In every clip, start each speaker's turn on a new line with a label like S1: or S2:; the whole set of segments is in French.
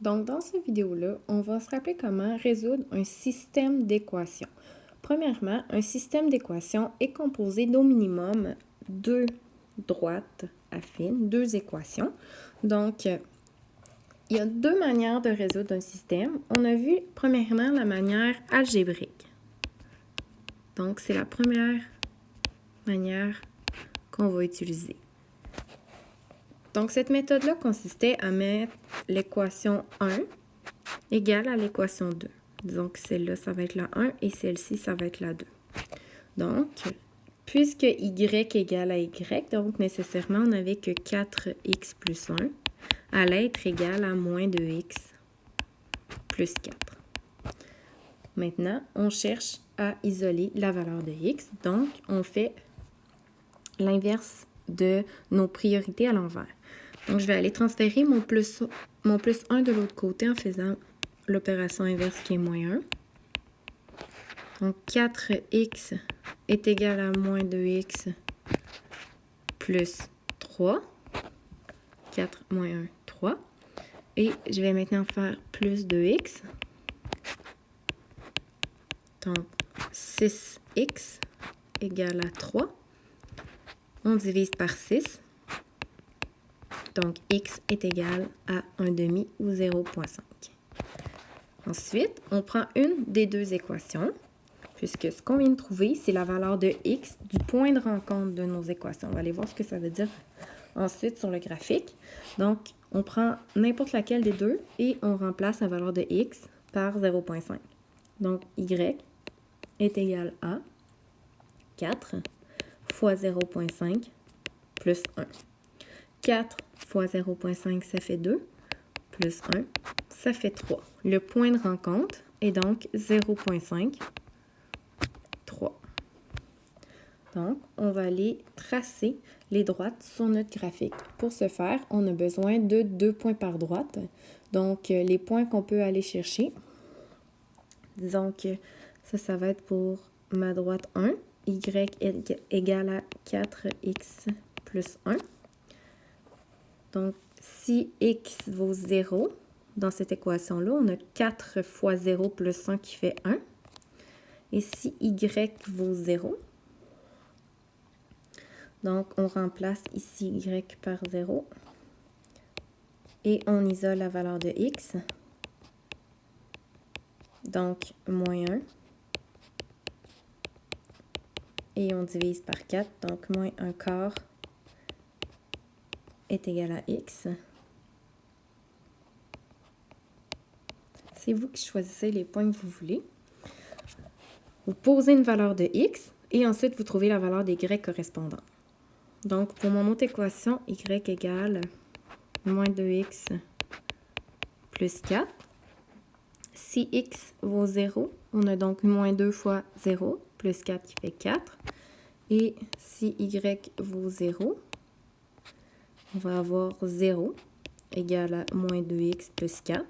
S1: Donc, dans cette vidéo-là, on va se rappeler comment résoudre un système d'équations. Premièrement, un système d'équations est composé d'au minimum deux droites affines, deux équations. Donc, il y a deux manières de résoudre un système. On a vu premièrement la manière algébrique. Donc, c'est la première manière qu'on va utiliser. Donc, cette méthode-là consistait à mettre l'équation 1 égale à l'équation 2. Disons que celle-là, ça va être la 1 et celle-ci, ça va être la 2. Donc, puisque y égale à y, donc nécessairement, on n'avait que 4x plus 1 allait être égal à moins 2x plus 4. Maintenant, on cherche à isoler la valeur de x. Donc, on fait l'inverse de nos priorités à l'envers. Donc, je vais aller transférer mon plus 1 de l'autre côté en faisant l'opération inverse qui est moins 1. Donc, 4x est égal à moins 2x plus 3. 4 moins 1, 3. Et je vais maintenant faire plus 2x. Donc, 6x égale à 3. On divise par 6. Donc, x est égal à 1/2 ou 0,5. Ensuite, on prend une des deux équations, puisque ce qu'on vient de trouver, c'est la valeur de x du point de rencontre de nos équations. On va aller voir ce que ça veut dire ensuite sur le graphique. Donc, on prend n'importe laquelle des deux et on remplace la valeur de x par 0,5. Donc, y est égal à 4 fois 0,5 plus 1. 4 fois 0,5, ça fait 2, plus 1, ça fait 3. Le point de rencontre est donc 0,5, 3. Donc, on va aller tracer les droites sur notre graphique. Pour ce faire, on a besoin de 2 points par droite. Donc, les points qu'on peut aller chercher, disons que ça va être pour ma droite 1, y est égal à 4x plus 1. Donc, si x vaut 0, dans cette équation-là, on a 4 fois 0 plus 1 qui fait 1. Et si y vaut 0, donc on remplace ici y par 0 et on isole la valeur de x. Donc, moins 1. Et on divise par 4, donc moins 1 quart est égal à x. C'est vous qui choisissez les points que vous voulez. Vous posez une valeur de x et ensuite vous trouvez la valeur des y correspondants. Donc, pour mon autre équation, y égale moins 2x plus 4. Si x vaut 0, on a donc moins 2 fois 0 plus 4 qui fait 4. Et si y vaut 0, on va avoir 0 égale à moins 2x plus 4.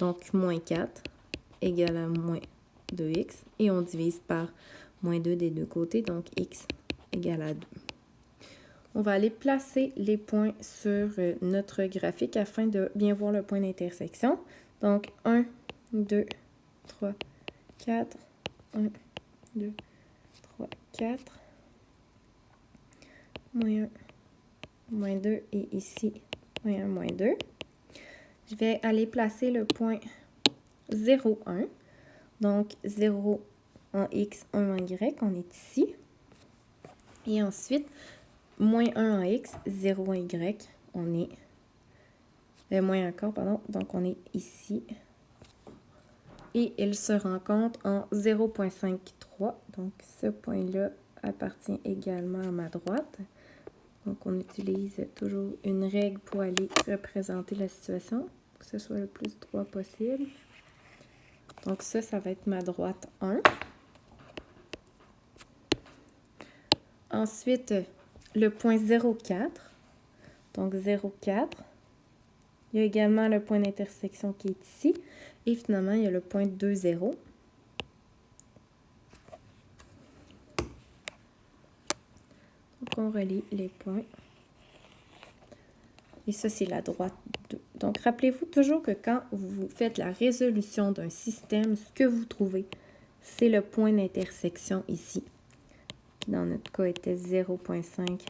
S1: Donc, moins 4 égale à moins 2x. Et on divise par moins 2 des deux côtés, donc x égale à 2. On va aller placer les points sur notre graphique afin de bien voir le point d'intersection. Donc, 1, 2, 3, 4, 1, 2, 3, 4, moins 1, moins 2 et ici, moins 1, moins 2. Je vais aller placer le point 0, 1. Donc, 0 en x, 1 en y, on est ici. Et ensuite, moins 1 en x, 0 en y, on est... moins 1 quart, pardon, donc on est ici. Et il se rencontre en 0,53. Donc, ce point-là appartient également à ma droite. Donc, on utilise toujours une règle pour aller représenter la situation, que ce soit le plus droit possible. Donc, ça va être ma droite 1. Ensuite, le point 0,4. Donc, 0,4. Il y a également le point d'intersection qui est ici. Et finalement, il y a le point 2,0. Donc, on relie les points. Et ça, c'est la droite Donc, rappelez-vous toujours que quand vous faites la résolution d'un système, ce que vous trouvez, c'est le point d'intersection ici. Dans notre cas, était 0,5